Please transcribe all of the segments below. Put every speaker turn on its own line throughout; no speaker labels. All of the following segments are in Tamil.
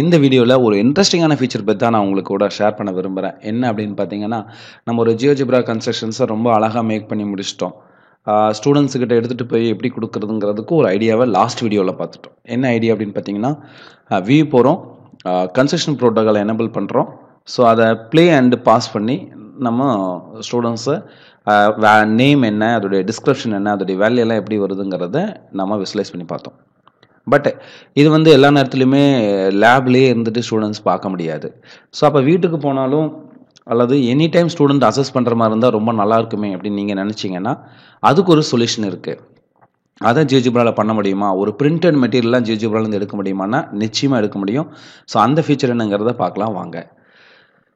இந்த வீடியோவில் ஒரு இன்ட்ரெஸ்டிங்கான ஃபீச்சர் பற்றி தான் நான் உங்களுக்கு கூட ஷேர் பண்ண விரும்புகிறேன். என்ன அப்படின்னு பார்த்தீங்கன்னா, நம்ம ஒரு ஜியோஜிப்ரா கன்ஸ்ட்ரக்ஷன்ஸை ரொம்ப அழகாக மேக் பண்ணி முடிச்சிட்டோம். ஸ்டூடெண்ட்ஸுக்கிட்ட எடுத்துகிட்டு போய் எப்படி கொடுக்குறதுங்கிறதுக்கு ஒரு ஐடியாவை லாஸ்ட் வீடியோவில் பார்த்துட்டோம். என்ன ஐடியா அப்படின்னு பார்த்தீங்கன்னா, வியூ போகிறோம், கன்ஸ்ட்ரக்ஷன் ப்ரோட்டோகால் எனேபிள் பண்ணுறோம். ஸோ அதை ப்ளே அண்ட் பாஸ் பண்ணி நம்ம ஸ்டூடெண்ட்ஸை நேம் என்ன, அதோடைய டிஸ்கிரிப்ஷன் என்ன, அதோடைய வேல்யூ எல்லாம் எப்படி வருதுங்கிறத நம்ம விசுவலைஸ் பண்ணி பார்த்தோம். பட் இது வந்து எல்லா நேரத்துலையுமே லேப்லேயே இருந்துட்டு ஸ்டூடெண்ட்ஸ் பார்க்க முடியாது. ஸோ அப்போ வீட்டுக்கு போனாலும் அல்லது எனி டைம் ஸ்டூடெண்ட் அசஸ் பண்ணுற மாதிரி இருந்தால் ரொம்ப நல்லா இருக்குமே அப்படின்னு நீங்கள் நினச்சிங்கன்னா அதுக்கு ஒரு சொல்யூஷன் இருக்குது. அதை ஜியோஜிப்ராவில் பண்ண முடியுமா? ஒரு பிரிண்டட் மெட்டீரியல்லாம் ஜியோஜிப்ராலேருந்து எடுக்க முடியுமான்னா நிச்சயமாக எடுக்க முடியும். ஸோ அந்த ஃபீச்சர் என்னங்கிறத பார்க்கலாம் வாங்க.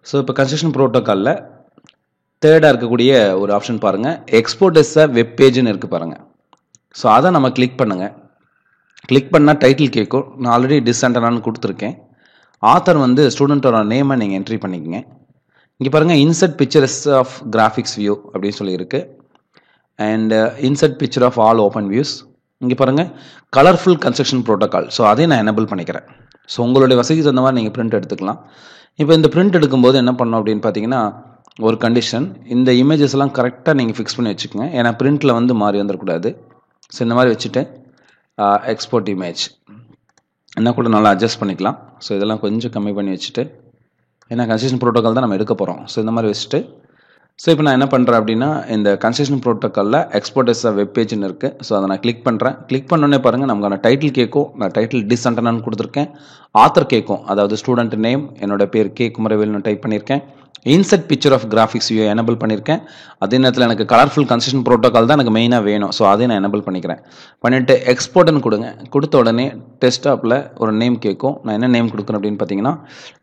ஸோ இப்போ கன்ஸ்ட்ரக்ஷன் ப்ரோட்டோக்காலில் தேர்டாக இருக்கக்கூடிய ஒரு ஆப்ஷன் பாருங்கள், எக்ஸ்போர்ட் எஸ் அ வெப் பேஜ்னு இருக்குது பாருங்கள். ஸோ அதை நம்ம கிளிக் பண்ணுங்கள். கிளிக் பண்ணால் டைட்டில் கேட்கும். நான் ஆல்ரெடி டிஸ்அண்டனான்னு கொடுத்துருக்கேன். ஆத்தர் வந்து ஸ்டூடெண்ட்டோட நேமை நீங்கள் என்ட்ரி பண்ணிக்கங்க. இங்கே பாருங்கள், insert pictures of graphics view அப்படின்னு சொல்லியிருக்கு. And insert picture of all open views. இங்கே பாருங்கள், கலர்ஃபுல் கன்ஸ்ட்ரக்ஷன் ப்ரோட்டோக்கால். ஸோ அதையும் நான் எனேபிள் பண்ணிக்கிறேன். ஸோ உங்களுடைய வசதிக்கு தகுந்த மாதிரி நீங்கள் பிரிண்ட் எடுத்துக்கலாம். இப்போ இந்த பிரிண்ட் எடுக்கும்போது என்ன பண்ணணும் அப்படின்னு பார்த்தீங்கன்னா, ஒரு கண்டிஷன், இந்த இமேஜஸ் எல்லாம் கரெக்டாக நீங்கள் ஃபிக்ஸ் பண்ணி வச்சுக்கோங்க. ஏன்னா பிரிண்டில் வந்து மாறி வந்துடக்கூடாது. ஸோ இந்த மாதிரி வச்சுட்டு எக்ஸ்போர்ட் இமேஜ் என்ன கூட நல்லா அட்ஜஸ்ட் பண்ணிக்கலாம். ஸோ இதெல்லாம் கொஞ்சம் கம்மி பண்ணி வச்சுட்டு, ஏன்னா கன்ஸ்ட்ரக்ஷன் ப்ரோட்டோக்கால் தான் நம்ம எடுக்க போகிறோம். ஸோ இந்த மாதிரி வச்சுட்டு, ஸோ இப்போ நான் என்ன பண்ணுறேன் அப்படின்னா, இந்த கன்ஸ்ட்ரக்ஷன் ப்ரோட்டோக்காலில் எக்ஸ்போர்ட் எஸ் வெப் பேஜ்னு இருக்குது. ஸோ அதை நான் கிளிக் பண்ணுறேன். கிளிக் பண்ணோன்னே பாருங்கள், நமக்கான டைட்டில் கேட்கும். நான் டைட்டில் டிஸ்அண்டனான்னு கொடுத்துருக்கேன். ஆத்தர் கேட்கும், அதாவது ஸ்டூடெண்ட் நேம், என்னோட பேர் கே குமரவேல்னு டைப் பண்ணியிருக்கேன். Insert picture of graphics view enable பண்ணியிருக்கேன். அதே நேரத்தில் எனக்கு கலர்ஃபுல் கன்ஸ்ட்ரக்ஷன் ப்ரோட்டோக்கால் தான் எனக்கு மெயினாக வேணும். ஸோ அதையும் நான் எனேபிள் பண்ணிக்கிறேன். பண்ணிவிட்டு எக்ஸ்போர்ட்னு கொடுங்க. கொடுத்த உடனே டெஸ்க்டாப்பில் ஒரு நேம் கேட்கும். நான் என்ன நேம் கொடுக்குறேன் அப்படின்னு பார்த்தீங்கன்னா,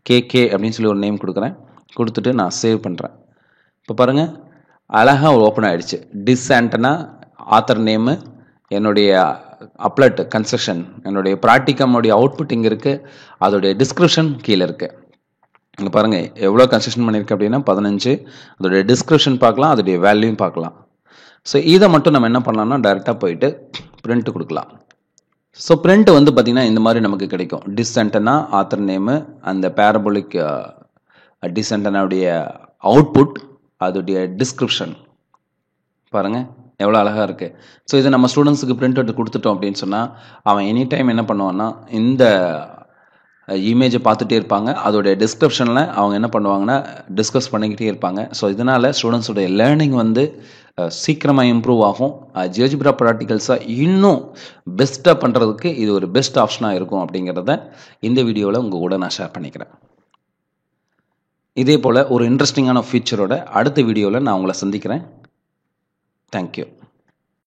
கேகே அப்படின்னு சொல்லி ஒரு நேம் கொடுக்குறேன். கொடுத்துட்டு நான் சேவ் பண்ணுறேன். இப்போ பாருங்கள், அழகாக ஓப்பன் ஆகிடுச்சு. டிஸ்ஆண்டனா, ஆத்தர் நேமு, என்னுடைய அப்லட் கன்ஸ்ட்ரக்ஷன், என்னுடைய ப்ராக்டிகமுடைய அவுட்புட் இங்கே இருக்குது. அதோடைய டிஸ்கிரிப்ஷன் கீழே இருக்குது. இங்கே பாருங்கள் எவ்வளோ கன்ஸ்ட்ரக்ஷன் பண்ணியிருக்கு அப்படின்னா 15. அதோடைய டிஸ்கிரிப்ஷன் பார்க்கலாம், அதோடைய வேல்யூயும் பார்க்கலாம். ஸோ இதை மட்டும் நம்ம என்ன பண்ணலாம்னா டைரெக்டாக போயிட்டு பிரிண்ட் கொடுக்கலாம். ஸோ பிரிண்ட் வந்து பார்த்திங்கன்னா இந்த மாதிரி நமக்கு கிடைக்கும். டிஸ்ஆண்டனா, ஆத்தர் நேமு, அந்த பேரபோலிக் டிஸ்ஆண்டனாவுடைய அவுட்புட், அதோடைய டிஸ்கிரிப்ஷன் பாருங்கள் எவ்வளோ அழகாக இருக்குது. ஸோ இதை நம்ம ஸ்டூடெண்ட்ஸுக்கு பிரிண்ட் அவுட் கொடுத்துட்டோம் அப்படின்னு சொன்னால் அவன் எனி டைம் என்ன பண்ணுவான்னா இந்த இமேஜை பார்த்துட்டே இருப்பாங்க. அதோடைய டிஸ்கிரிப்ஷனில் அவங்க என்ன பண்ணுவாங்கன்னா டிஸ்கஸ் பண்ணிக்கிட்டே இருப்பாங்க. ஸோ இதனால் ஸ்டூடெண்ட்ஸோடைய லேர்னிங் வந்து சீக்கிரமாக இம்ப்ரூவ் ஆகும். ஜியோஜிப்ரா ப்ராக்டிகல்ஸாக இன்னும் பெஸ்ட்டாக பண்ணுறதுக்கு இது ஒரு பெஸ்ட் ஆப்ஷனாக இருக்கும் அப்படிங்கிறத இந்த வீடியோவில் உங்கள் கூட நான் ஷேர் பண்ணிக்கிறேன். இதே போல் ஒரு இன்ட்ரெஸ்டிங்கான ஃபீச்சரோட அடுத்த வீடியோவில் நான் உங்களை சந்திக்கிறேன். தேங்க்யூ.